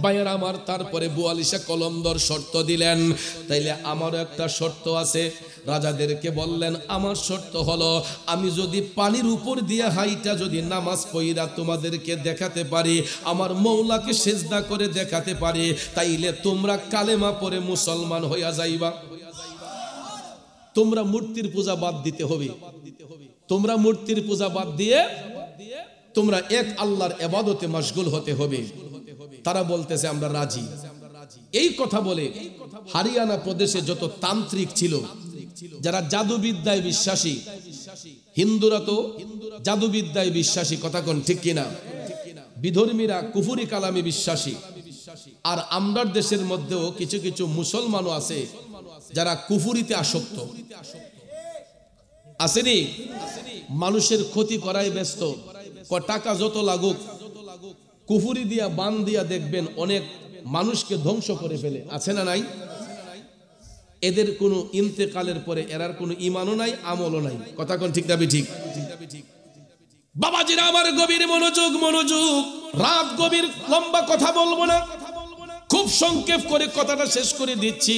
ভাইয়ের আমার, তারপরে বুয়ালি শাহ কলমদর শর্ত দিলেন, তাইলে আমারও একটা শর্ত আছে। রাজাদেরকে বললেন, আমার শর্ত হলো, আমি যদি পানির উপর দিয়ে হাইটা যদি নামাজ পড়া তোমাদেরকে দেখাতে পারি, আমার মৌলাকে সেজদা করে দেখাতে পারি, তাইলে তোমরা কালেমা পড়ে মুসলমান হইয়া যাইবা। তোমরা মূর্তির পূজা বাদ দিতে হবে, তোমরা মূর্তির পূজা বাদ দিয়ে তোমরা এক আল্লাহর ইবাদতে মশগুল হতে হবে। তারা বলতেছে আমরা রাজি। এই কথা বলে হরিয়ানা প্রদেশে যত তান্ত্রিক ছিল, যারা জাদুবিদ্যায় বিশ্বাসী, হিন্দুরা তো জাদুবিদ্যায় বিশ্বাসী, কথা কোন ঠিক কিনা? বিধর্মীরা কুফরি কালামে বিশ্বাসী। আর আমরার দেশের মধ্যেও কিছু কিছু মুসলমানও আছে যারা কুফরিতে আসক্ত। আসেনি? মানুষের ক্ষতি করাই ব্যস্ত, টাকা যত লাগুক, কুফরি দিয়া বান দিয়া দেখবেন অনেক মানুষকে ধ্বংস করে ফেলে। আছে না নাই? এদের কোনো ইন্তেকালের পরে এরার কোনো ইমানও নাই, আমলও নাই। কথা কোন ঠিক না ঠিক? বাবাজিরা আমার, গভীর মনোযোগ, মনোযোগ। রাত গভীর, লম্বা কথা বলবো না, খুব সংক্ষেপ করে কথাটা শেষ করে দিচ্ছি।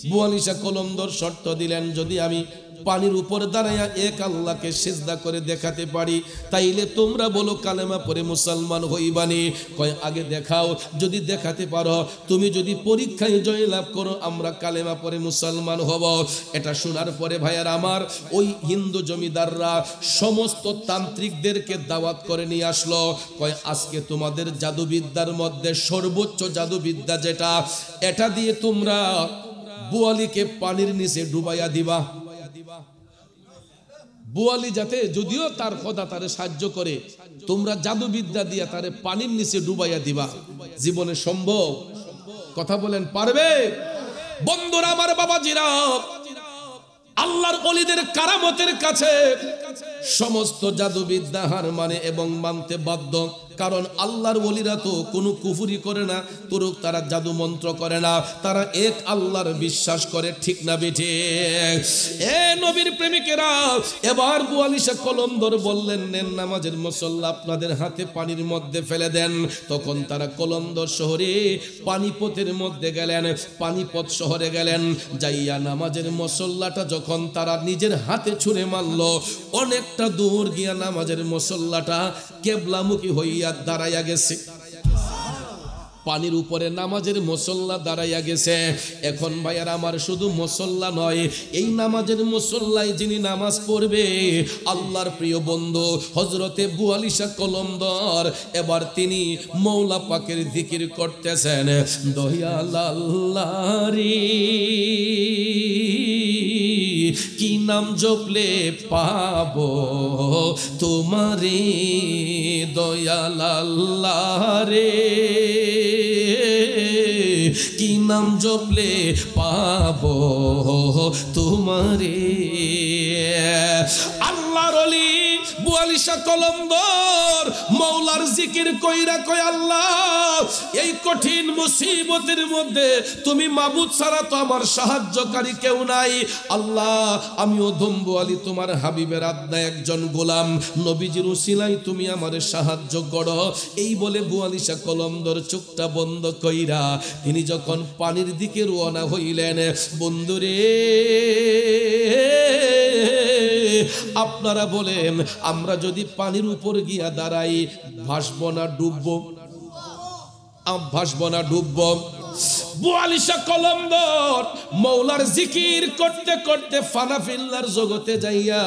বুয়ালি শাহ কলমদর শর্ত দিলেন, যদি আমি পানির উপর দাঁড়াইয়া এক আল্লাহকে সিজদা করে দেখাতে পারি, তাইলে তোমরা বলো কালেমা পড়ে মুসলমান হইবানি। কয় আগে দেখাও, যদি দেখাতে পারো, তুমি যদি পরীক্ষায় জয়লাভ করো, আমরা কালেমা পড়ে মুসলমান হব। এটা শোনার পরে ভাইয়ার আমার, ওই হিন্দু জমিদাররা সমস্ত তান্ত্রিকদেরকে দাওয়াত করে নিয়ে আসলো। কয় আজকে তোমাদের জাদুবিদ্যার মধ্যে সর্বোচ্চ জাদুবিদ্যা যেটা, এটা দিয়ে তোমরা বুয়ালিকে পানির নিচে ডুবাইয়া দিবা। বুয়ালি যাতে, যদিও তার খোদা তারে সাহায্য করে, তোমরা জাদুবিদ্যা দিয়া তারে পানির নিচে ডুবাইয়া দিবা। জীবনে সম্ভব? কথা বলেন, পারবে? বন্ধুরা আমার, বাবাজিরা, আল্লাহর ওলিদের কারামতের কাছে সমস্ত জাদুবিদ্যা হার মানে এবং মানতে বাধ্য। কারণ আল্লাহর ওলিরা তো কোনো কুফরি করে না, তুরুক তারা জাদু মন্ত্র করে না, তারা এক আল্লাহর বিশ্বাস করে, ঠিক না বেঠে? এ নবীর প্রেমিকেরা, এবার বুয়ালিশা কলন্দর বললেন, নেন নামাজের মুসল্লা আপনাদের হাতে পানির মধ্যে ফেলে দেন। তখন তারা কলন্দর শহরে পানিপথের মধ্যে গেলেন, পানিপথ শহরে গেলেন, যাইয়া নামাজের মুসল্লাটা যখন তারা নিজের হাতে ছুঁড়ে মারল, অনেকটা দূর গিয়া নামাজের মুসল্লাটা কেবলামুখী হইয়া দাঁড়াইয়া গেছে। পানির উপরে নামাজের মুসল্লা দাঁড়াইয়া গেছে। এখন ভাইয়ার আমার শুধু মুসল্লা নয়, এই নামাজের মুসল্লায় যিনি নামাজ পড়বে, আল্লাহর প্রিয় বন্ধু হযরতে বুয়ালিশা কলন্দর, এবার তিনি মৌলা পাকের জিকির করতেছেন, দয়াল আল্লাহ রে কি নাম জপলে পাবো তোমারে, দয়াল আল্লাহ রে কি নাম জপলে পাবো তোমারে। আল্লাহর ওলি বুয়ালিশা কলন্দর মৌলার জিকির কইরা কয়, আল্লাহ এই কঠিন মুসিবতের মধ্যে তুমি মাবুদ ছাড়া তো আমার সাহায্যকারী কেউ নাই। আল্লাহ আমি অধম বুয়ালি তোমার হাবিবের আদনা একজন গোলাম, নবীজির উসিলাই তুমি আমার সাহায্য করো। এই বলে বুয়ালিশা কলন্দর চোখটা বন্ধ কইরা তিনি যখন পানির দিকে রওনা হইলেন, বন্ধুরে আপনারা বলেন আমরা যদি পানির উপর গিয়া দাঁড়াই ভাসবো না ডুববো? ভাসবো না ডুববো? বুয়ালিশা কলন্দর মৌলার জিকির করতে করতে ফানাফিল্লার জগতে যাইয়া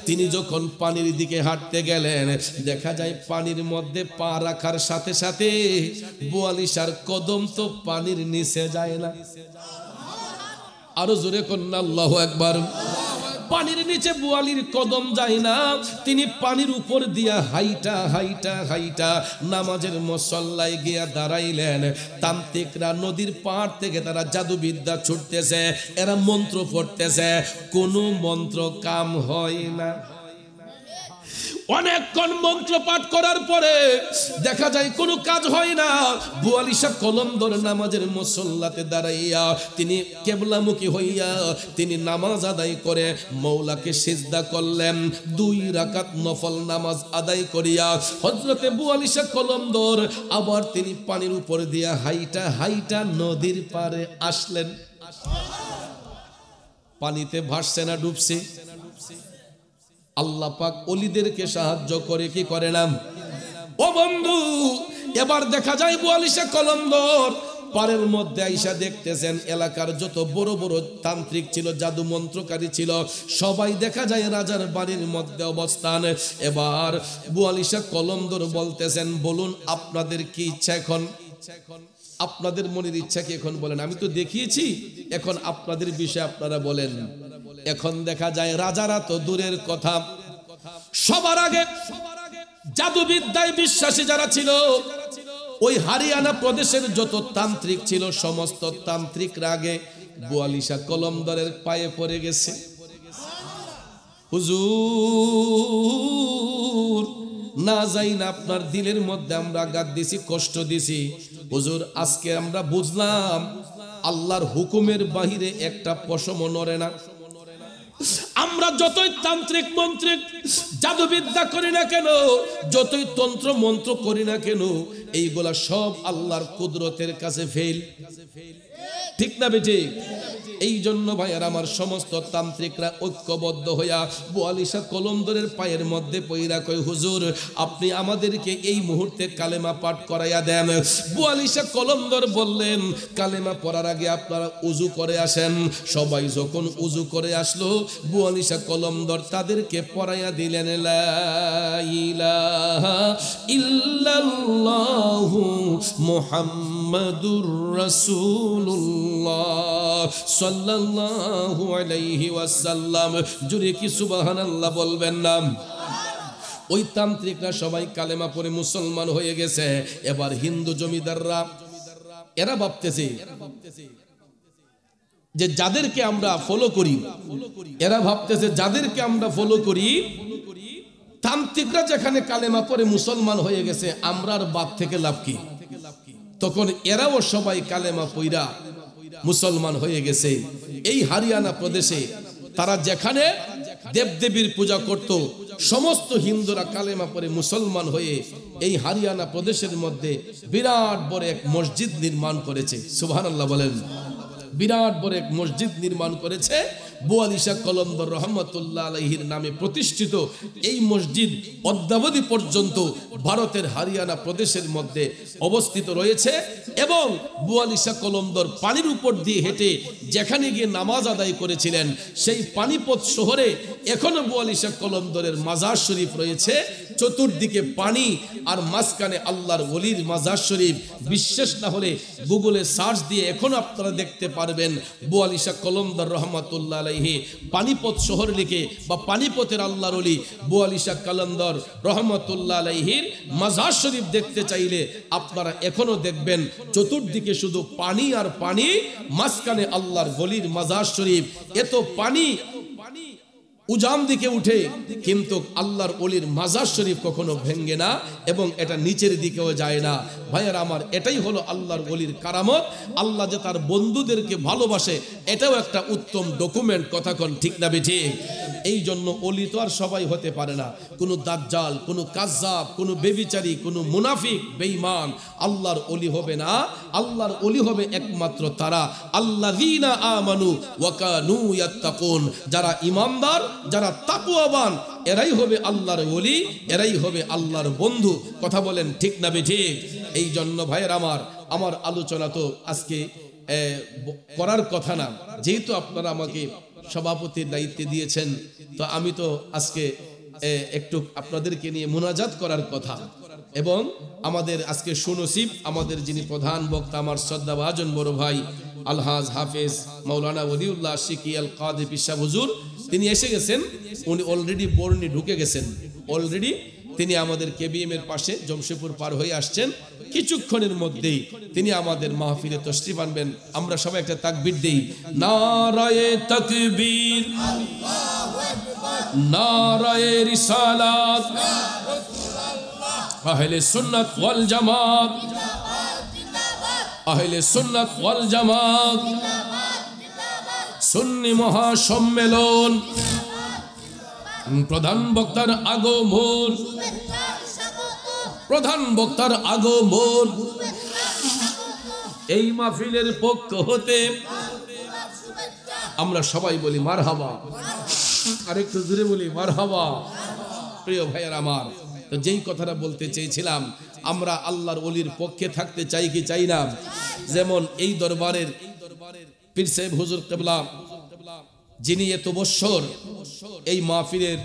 তিনি যখন পানির দিকে হাঁটতে গেলেন, দেখা যায় পানির মধ্যে পা রাখার সাথে সাথে বুয়ালিশার কদম তো পানির নিচে যায় না। আরো জোরে কন্যা আল্লাহু আকবার। পানির নিচে বুয়ালির কদম যায় না, তিনি পানির উপর দিয়া হাইটা হাইটা হাইটা নামাজের মুসল্লায় গিয়া দাঁড়াইলেন। তান্ত্রিকরা নদীর পাড় থেকে তারা জাদুবিদ্যা ছুটতেছে, এরা মন্ত্র পড়তেছে, কোনো মন্ত্র কাম হয় না। অনেকক্ষণ মন্ত্র পাঠ করার পরে দেখা যায় কোনো কাজ হয় না। বুয়ালিশা কলন্দর নামাজের মুসল্লাতে দাঁড়াইয়া তিনি কেবলামুখী হইয়া তিনি নামাজ আদায় করে মৌলাকে সিজদা করলেন। 2 রাকাত নফল নামাজ আদায় করিয়া হযরতে বুয়ালিশা কলন্দর আবার তিনি পানির উপর দিয়া হাইটা হাইটা নদীর পারে আসলেন। পানিতে ভাসছে না ডুবছে? আল্লাহ পাক ওলিদেরকে সাহায্য করে কি করে না? ও বন্ধু, এবার দেখা যায় বুয়ালিশা কলন্দর পারের মধ্যে আইসা দেখতেছেন এলাকার যত বড় বড় তান্ত্রিক ছিল, জাদু মন্ত্রকারী ছিল, সবাই দেখা যায় রাজার বাড়ির মধ্যে অবস্থান। এবার বুয়ালিশা কলন্দর বলতেছেন, বলুন আপনাদের কি ইচ্ছা এখন? আপনাদের মনের ইচ্ছা কি এখন বলেন? আমি তো দেখিয়েছি, এখন আপনাদের বিষয়ে আপনারা বলেন। এখন দেখা যায় রাজারা তো দূরের কথা, সবার আগে জাদুবিদ্যায় বিশ্বাসী যারা ছিল, ওই হরিয়ানা প্রদেশের যত তান্ত্রিক ছিল সমস্ত তান্ত্রিকরা আগে বুয়ালিশা কলন্দরের পায়ে পড়ে গেছে। হুজুর না যাই না, আপনার দিলের মধ্যে আমরা আঘাত দিছি, কষ্ট দিছি। হুজুর আজকে আমরা বুঝলাম আল্লাহর হুকুমের বাহিরে একটা পশমও নড়ে না। আমরা যতই তান্ত্রিক মন্ত্রিক জাদুবিদ্যা করি না কেন, যতই তন্ত্র মন্ত্র করি না কেন, এইগুলা সব আল্লাহর কুদরতের কাছে ফেল, ঠিক না বেটি? এই জন্য ভাইয়ার আমার সমস্ত তান্ত্রিকরা ঐক্যবদ্ধ হইয়া বুয়ালিশা কলন্দরের পায়ের মধ্যে পইরা কয়, হুজুর আপনি আমাদেরকে এই মুহূর্তে কালেমা পাঠ করাইয়া দেন। বুয়ালিশা কলন্দর বললেন, কালেমা পড়ার আগে আপনারা উজু করে আসেন। সবাই যখন উজু করে আসলো, বুয়ালিশা কলন্দর তাদেরকে পড়াইয়া দিলেন, লা ইলাহা ইল্লাল্লাহু মুহাম্মাদুর রাসূলুল্লাহ সাল্লাল্লাহু আলাইহি ওয়াসাল্লাম। জুরে কি সুবহানাল্লাহ বলবেন না? ওই তান্ত্রিকরা সবাই কালেমা পড়ে মুসলমান হয়ে গেছে। এবার হিন্দু জমিদাররা এরা ভাবতেছে যে যাদেরকে আমরা ফলো করি, এরা ভাবতেছে যাদেরকে আমরা ফলো করি প্রান্তিকরা যেখানে কালেমা পড়ে মুসলমান হয়ে গেছে, আমরার বাদ থেকে লাভ কি? তখন এরাও সবাই কালেমা পইরা মুসলমান হয়ে গেছে। এই হরিয়ানা প্রদেশে তারা যেখানে দেবদেবীর পূজা করত, সমস্ত হিন্দুরা কালেমা পড়ে মুসলমান হয়ে এই হরিয়ানা প্রদেশের মধ্যে বিরাট বড় এক মসজিদ নির্মাণ করেছে। সুবহানাল্লাহ বলেন। বিরাট বড় এক মসজিদ নির্মাণ করেছে। বুয়ালি শাহ কলন্দর রহমতুল্লাহ আলাইহির নামে প্রতিষ্ঠিত এই মসজিদ অদ্যাবধি পর্যন্ত ভারতের হরিয়ানা প্রদেশের মধ্যে অবস্থিত রয়েছে। এবং বুয়ালি শাহ কলন্দর পানির উপর দিয়ে হেঁটে যেখানে গিয়ে নামাজ আদায় করেছিলেন, সেই পানিপথ শহরে এখনো বুয়ালি শাহ কলন্দরের মাজার শরীফ রয়েছে। চতুর্দিকে পানি আর মাঝখানে আল্লাহর ওলির মাজার শরীফ। বিশ্বাস না হলে গুগলে সার্চ দিয়ে এখনো আপনারা দেখতে পারবেন বুয়ালি শাহ কলন্দর রহমতুল্লাহ আলাইহি পানিপথ শহর লিখে, বা পানিপথের আল্লাহর ওলি বুয়ালি শাহ কলন্দর রহমতুল্লাহ আলাইহির মাজার শরীফ দেখতে চাইলে আপনারা এখনো দেখবেন চতুর্দিকে শুধু পানি আর পানি, মাঝখানে আল্লাহর ওলির মাজার শরীফ। এত পানি উজাম দিকে উঠে, কিন্তু আল্লাহর ওলির মাজার শরীফ কখনো ভেঙ্গে না এবং এটা নিচের দিকেও যায় না। ভাইয়ের আমার, এটাই হলো আল্লাহর ওলির কারামত। আল্লাহ যে তার বন্ধুদেরকে ভালোবাসে, এটাও একটা উত্তম ডকুমেন্ট। কথা কোন ঠিক না বেঠিক? এই জন্য ওলি তো আর সবাই হতে পারে না। কোনো দাজ্জাল, কোনো কাজ্জাব, কোনো বেবিচারী, কোনো মুনাফিক, বেঈমান আল্লাহর ওলি হবে না। আল্লাহর ওলি হবে একমাত্র তারা আল্লাযীনা আমানু ওয়া কানু ইয়াত্তাকুন, যারা ঈমানদার, যারা তাকওয়াবান, এরাই হবে আল্লাহর ওলি, এরাই হবে আল্লাহর বন্ধু। কথা বলেন ঠিক না বেঠিক? এই জন্য ভাইয়ের আমার আলোচনা তো আজকে করার কথা না। যেহেতু আপনারা আমাকে সভাপতির দায়িত্বে দিয়েছেন, তো আমি তো আজকে একটু আপনাদেরকে নিয়ে মুনাজাত করার কথা। এবং আমাদের আজকে সুনসিব, আমাদের যিনি প্রধান বক্তা, আমার শ্রদ্ধাভাজন বড় ভাই আলহাজ হাফেজ মাওলানা ওলিউল্লাহ শিকি আল কাদি পিসা হুজুর, তিনি এসে গেছেন। উনি অলরেডি বর্ণি ঢুকে গেছেন। অলরেডি তিনি আমাদের কেবিএম এর পাশে জমশেদপুর পার হয়ে আসছেন। কিছুক্ষণের মধ্যেই তিনি আমাদের মাহফিলে তশরিফ আনবেন। আমরা সবাই একটা তাকবীর দেই, নারায়ে তাকবীর, নারায়ে রিসালাত, আহলে সুন্নাত ওয়াল জামাত, আহলে সুন্নাত ওয়াল জামাত, সুন্নি মহাসম্মেলন, প্রধান বক্তার আগমন, প্রধান বক্তার আগমন। এই মাহফিলের পক্ষ হতে আমরা সবাই বলি মারহাবা। আরেকটু জোরে বলি মারহাবা। প্রিয় ভাইয়ের আমার, তো যেই কথাটা বলতে চেয়েছিলাম, আমরা আল্লাহর ওলির পক্ষে থাকতে চাই কি চাই না? যেমন এই দরবারের পীর সাহেব হুজুর কিবলা, যিনি এত বছর এই মাহফিলের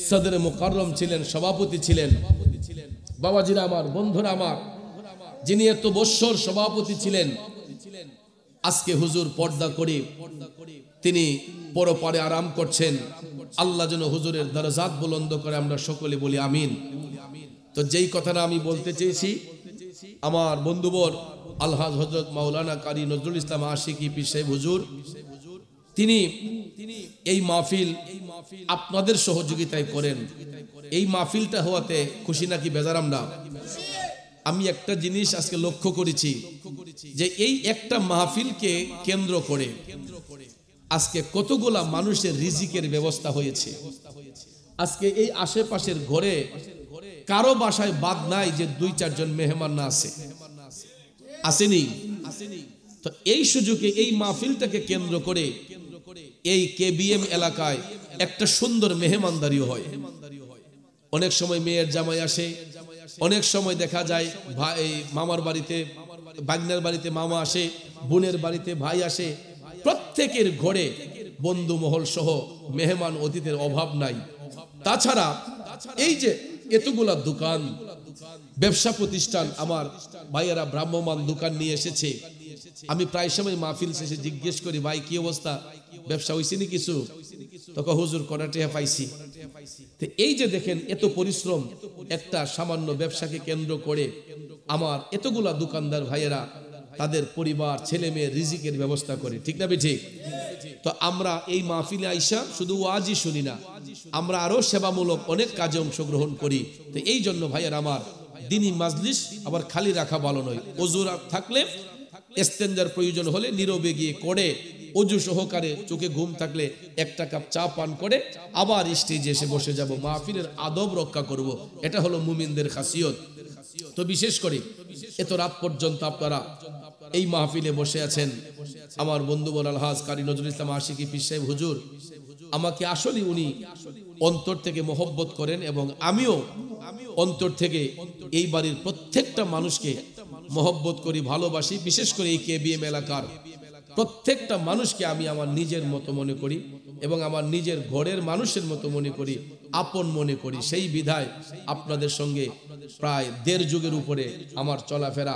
সদরে মুকাররম ছিলেন, সভাপতি ছিলেন। বাবাজিরা আমার, বন্ধুরা আমার, যিনি এত বছর সভাপতি ছিলেন, আজকে হুজুর পর্দা করে তিনি পরপারে আরাম করছেন। আল্লাহ যেন হুজুরের দরজাত বুলন্দ করে, আমরা সকলে বলি আমিন। তো যেই কথাটা আমি বলতে চেয়েছি, আমার বন্ধুবর আলহাজ হযরত মাওলানা কারি নজরুল ইসলাম আশিকি পীর সাহেব হুজুর, তিনি এই মাহফিল আপনাদের সহযোগিতায় করেন। এই মাহফিলটা হওয়াতে খুশি নাকি বেজার? আমরা আমি একটা জিনিস আজকে লক্ষ্য করেছি, যে এই একটা মাহফিলকে কেন্দ্র করে আজকে কতগুলা মানুষের রিজিকের ব্যবস্থা হয়েছে। আজকে এই আশেপাশের ঘরে কারো বাসায় বাদ নাই যে 2-4 জন মেহমান না আছে, আসেনি? তো এই সুযোগে এই মাহফিলটাকে কেন্দ্র করে এই কেবিএম এলাকায় একটা সুন্দর মেহমানদারিও হয়। অনেক সময় মেয়ের জামাই আসে, অনেক সময় দেখা যায় ভাই মামার বাড়িতে, বাগনার বাড়িতে মামা আসে, বোনের বাড়িতে ভাই আসে। প্রত্যেকের ঘরে বন্ধু মহল সহ মেহমান অতিথির অভাব নাই। তাছাড়া এই যে এতগুলা দোকান, ব্যবসা প্রতিষ্ঠান, আমার ভাইয়েরা ভ্রাম্যমান দোকান নিয়ে এসেছে। আমি প্রায় সময় মাহফিল শেষে জিজ্ঞেস করি, ভাই কি অবস্থা, ব্যবসা হয়েছে নি কিছু? তখন হুজুর করাটে পাইছি। তো এই যে দেখেন এত পরিশ্রম, একটা সামান্য ব্যবসাকে কেন্দ্র করে আমার এতগুলা দোকানদার ভাইয়েরা তাদের পরিবার, ছেলে মেয়ে রিজিকের ব্যবস্থা করে, ঠিক না ঠিক? তো আমরা এই মাহফিলে আইসা শুধু ওয়াজই শুনি না, আমরা আরো সেবামূলক অনেক কাজে অংশগ্রহণ করি। তো এই জন্য ভাইয়ের আমার, দিনী মাজলিস আবার খালি রাখা ভালো নয়। ওযু থাকলে, ইস্তেঞ্জার প্রয়োজন হলে নীরবে গিয়ে করে, অজু সহকারে, চোখে ঘুম থাকলে একটা কাপ চা পান করে আবার স্টেজে এসে বসে যাব, মাহফিলের আদব রক্ষা করব। এটা হলো মুমিনদের খাসিয়ত। তো বিশেষ করে এত রাত পর্যন্ত আপনারা এই মাহফিলে বসে আছেন। আমার বন্ধু বল আলহাজ কারি নজরুল ইসলাম আশিকি পীর সাহেব হুজুর, আমাকে আসলে উনি অন্তর থেকে মহব্বত করেন এবং আমিও অন্তর থেকে এই বাড়ির প্রত্যেকটা মানুষকে মহব্বত করি, ভালোবাসি। বিশেষ করে এই কেবিএম এলাকার প্রত্যেকটা মানুষকে আমি আমার নিজের মতো মনে করি এবং আমার নিজের ঘরের মানুষের মতো মনে করি, আপন মনে করি। সেই বিধায় আপনাদের সঙ্গে প্রায় ১.৫ যুগের উপরে আমার চলাফেরা।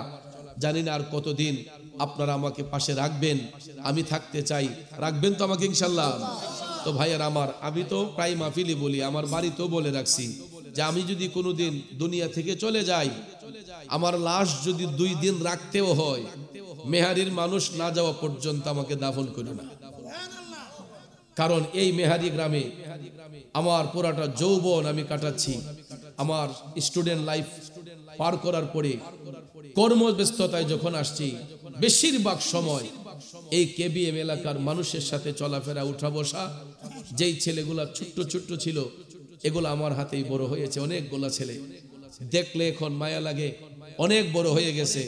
জানি না আর কতদিন আপনারা আমাকে পাশে রাখবেন, আমি থাকতে চাই। রাখবেন তো আমাকে ইনশাল্লাহ? তো ভাইয়ার আমার, আমি তো প্রায় মাহফিলি বলি, আমার বাড়িতেও বলে রাখছি যে আমি যদি কোনোদিন দুনিয়া থেকে চলে যাই, আমার লাশ যদি ২ দিন রাখতেও হয়, মেহারির মানুষ না যাওয়া পর্যন্ত আমাকে দাফন করো না। কারণ এই মেহারি গ্রামে আমার পুরাটা যৌবন আমি কাটাচ্ছি। আমার স্টুডেন্ট লাইফ পার করার পরে কর্মব্যস্ততায় যখন আসছি, বেশিরভাগ সময় এই কেবিএম এলাকার মানুষের সাথে চলাফেরা, উঠা বসা। যেই ছেলেগুলা ছোট্ট ছোট্ট ছিল, এগুলো আমার হাতেই বড় হয়েছে। অনেকগুলা ছেলে দেখলে এখন মায়া লাগে, অনেক বড় হয়ে গেছে।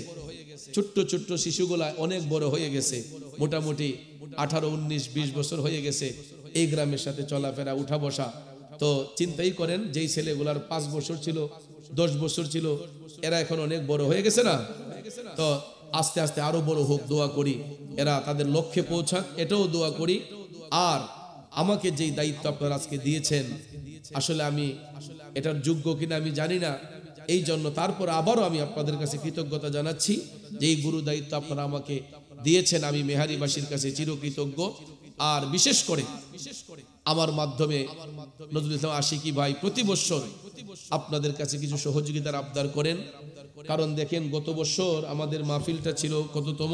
ছোট্ট ছোট্ট শিশুগুলা অনেক বড় হয়ে গেছে, মোটামুটি 18, 19, 20 বছর হয়ে গেছে এই গ্রামের সাথে চলাফেরা, উঠা বসা। তো চিন্তাই করেন, যেই ছেলেগুলার 5 বছর ছিল, 10 বছর ছিল, এরা এখন অনেক বড় হয়ে গেছে না? তো আস্তে আস্তে আরো বড় হোক, দোয়া করি। এরা তাদের লক্ষ্যে পৌঁছাক, এটাও দোয়া করি। আর আমাকে যেই দায়িত্ব আপনারা আজকে দিয়েছেন, আসলে আমি এটার যোগ্য কিনা আমি জানি না। এই জন্য তারপর আবারও আমি আপনাদের কাছে কৃতজ্ঞতা জানাচ্ছি যে এই গুরু দায়িত্ব আপনারা আমাকে দিয়েছেন। আমি মেহারিবাসীর কাছে চিরকৃতজ্ঞ। আর বিশেষ করে আমার মাধ্যমে নজরুল ইসলাম আশিকি ভাই প্রতি বছর আপনাদের কাছে কিছু সহযোগিতার আবদার করেন। কারণ দেখেন, গত বছর আমাদের মাহফিলটা ছিল কততম?